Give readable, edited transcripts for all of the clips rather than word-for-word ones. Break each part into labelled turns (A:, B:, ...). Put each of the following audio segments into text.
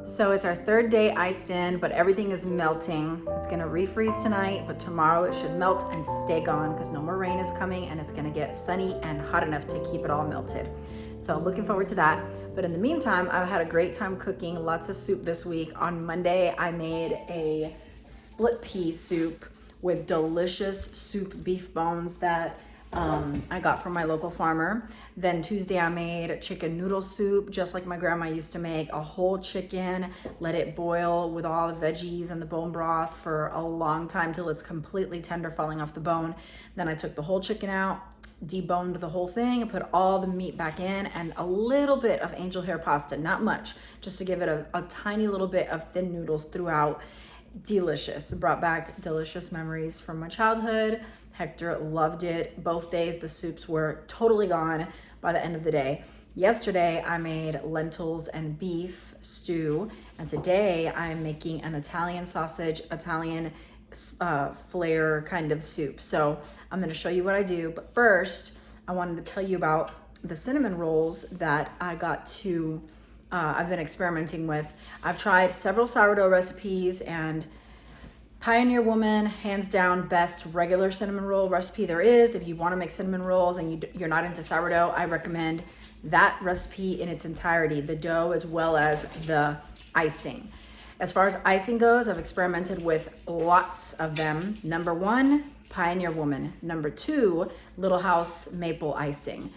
A: So it's our third day iced in, but everything is melting. It's gonna refreeze tonight, but tomorrow it should melt and stay gone because no more rain is coming and it's gonna get sunny and hot enough to keep it all melted. So looking forward to that. But in the meantime, I've had a great time cooking lots of soup this week. On Monday, I made a split pea soup with delicious soup beef bones that I got from my local farmer. Then Tuesday I made chicken noodle soup, just like my grandma used to make. A whole chicken, let it boil with all the veggies and the bone broth for a long time till it's completely tender, falling off the bone. Then I took the whole chicken out, deboned the whole thing, and put all the meat back in, and a little bit of angel hair pasta, not much, just to give it a tiny little bit of thin noodles throughout. Delicious. Brought back delicious memories from my childhood. Hector loved it. Both days the soups were totally gone by the end of the day. Yesterday I made lentils and beef stew, and today I'm making an Italian sausage, Italian flair kind of soup. So I'm going to show you what I do, but first I wanted to tell you about the cinnamon rolls that I got to I've been experimenting with. I've tried several sourdough recipes, and Pioneer Woman, hands down, best regular cinnamon roll recipe there is. If you want to make cinnamon rolls and you're not into sourdough, I recommend that recipe in its entirety, the dough as well as the icing. As far as icing goes, I've experimented with lots of them. Number 1, Pioneer Woman. Number 2, Little House maple icing.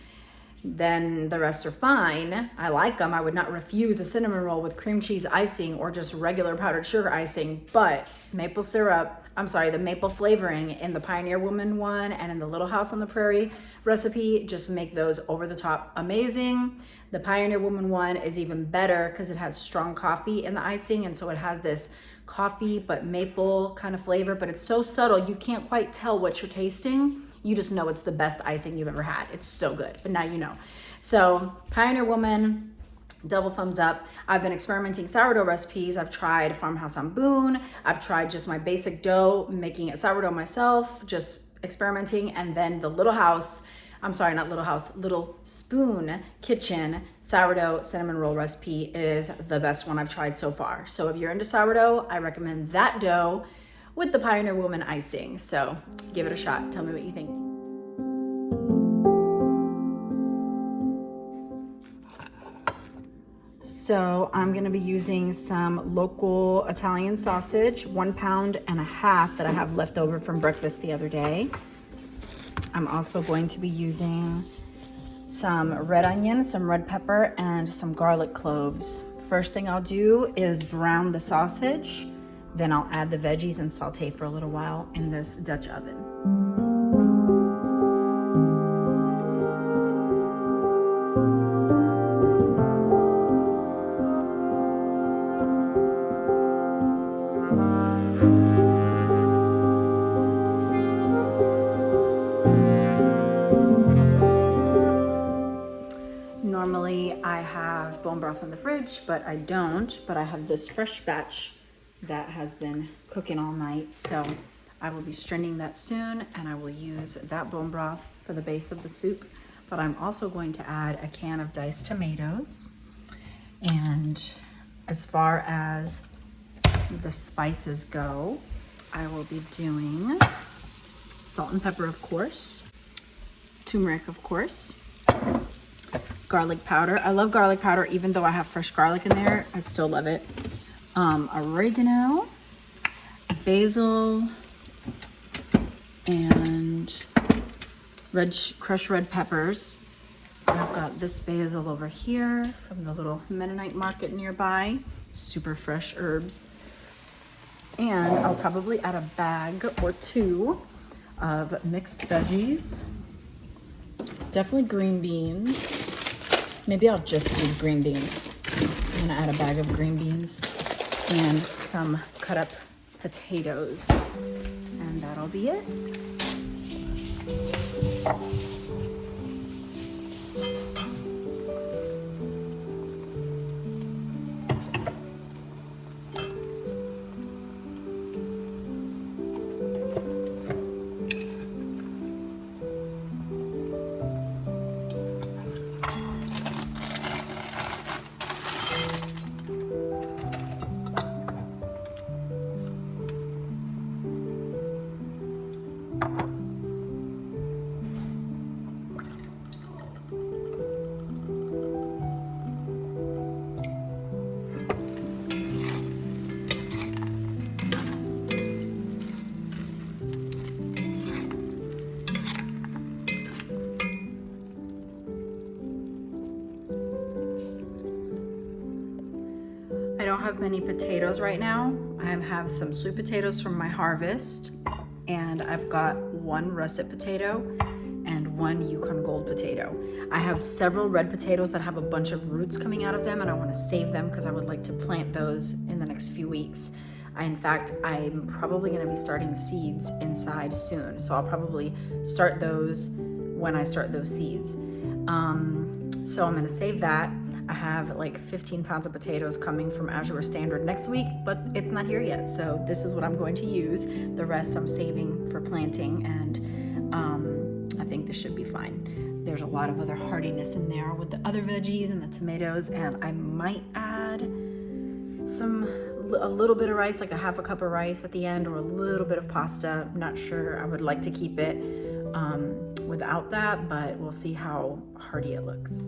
A: Then the rest are fine. I like them. I would not refuse a cinnamon roll with cream cheese icing or just regular powdered sugar icing, but the maple flavoring in the Pioneer Woman one and in the Little House on the Prairie recipe just make those over the top amazing. The Pioneer Woman one is even better because it has strong coffee in the icing, and so it has this coffee but maple kind of flavor, but it's so subtle you can't quite tell what you're tasting. You just know it's the best icing you've ever had. It's so good, but now you know. So Pioneer Woman, double thumbs up. I've been experimenting sourdough recipes. I've tried Farmhouse on Boone. I've tried just my basic dough, making it sourdough myself, just experimenting. And then the Little Spoon Kitchen sourdough cinnamon roll recipe is the best one I've tried so far. So if you're into sourdough, I recommend that dough with the Pioneer Woman icing. So give it a shot. Tell me what you think. So I'm gonna be using some local Italian sausage, 1.5 pounds that I have left over from breakfast the other day. I'm also going to be using some red onion, some red pepper, and some garlic cloves. First thing I'll do is brown the sausage. Then I'll add the veggies and saute for a little while in this Dutch oven. Normally I have bone broth in the fridge, but I don't. But I have this fresh batch that has been cooking all night, so I will be straining that soon, and I will use that bone broth for the base of the soup. But I'm also going to add a can of diced tomatoes, and as far as the spices go, I will be doing salt and pepper, of course, turmeric, of course, garlic powder. I love garlic powder even though I have fresh garlic in there. I still love it. Oregano, basil, and crushed red peppers. I've got this basil over here from the little Mennonite market nearby. Super fresh herbs. And I'll probably add a bag or 2 of mixed veggies. Definitely green beans. Maybe I'll just do green beans. I'm gonna add a bag of green beans and some cut up potatoes, and that'll be it. don't have many potatoes right now. I have some sweet potatoes from my harvest, and I've got one russet potato and one Yukon Gold potato. I have several red potatoes that have a bunch of roots coming out of them, and I want to save them because I would like to plant those in the next few weeks. In fact, I'm probably going to be starting seeds inside soon, so I'll probably start those when I start those seeds. So I'm going to save that. I have like 15 pounds of potatoes coming from Azure Standard next week, but it's not here yet. So this is what I'm going to use. The rest I'm saving for planting, and I think this should be fine. There's a lot of other hardiness in there with the other veggies and the tomatoes, and I might add a little bit of rice, like a half a cup of rice at the end, or a little bit of pasta. I'm not sure. I would like to keep it without that, but we'll see how hearty it looks.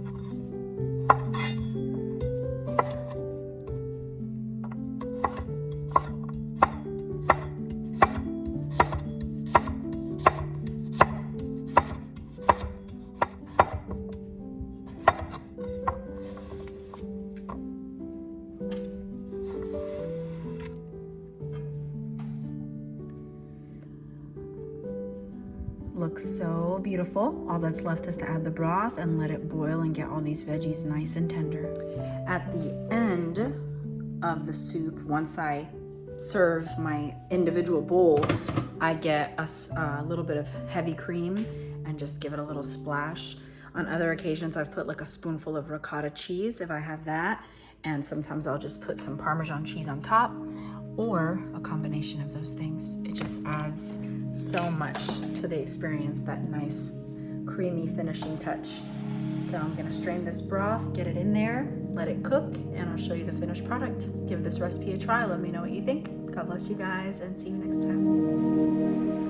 A: Looks so beautiful. All that's left is to add the broth and let it boil and get all these veggies nice and tender. At the end of the soup, once I serve my individual bowl, I get a little bit of heavy cream and just give it a little splash. On other occasions, I've put like a spoonful of ricotta cheese if I have that, and sometimes I'll just put some Parmesan cheese on top, or a combination of those things. It just adds so much to the experience, that nice creamy finishing touch. So I'm gonna strain this broth, get it in there, let it cook, and I'll show you the finished product. Give this recipe a try, let me know what you think. God bless you guys, and see you next time.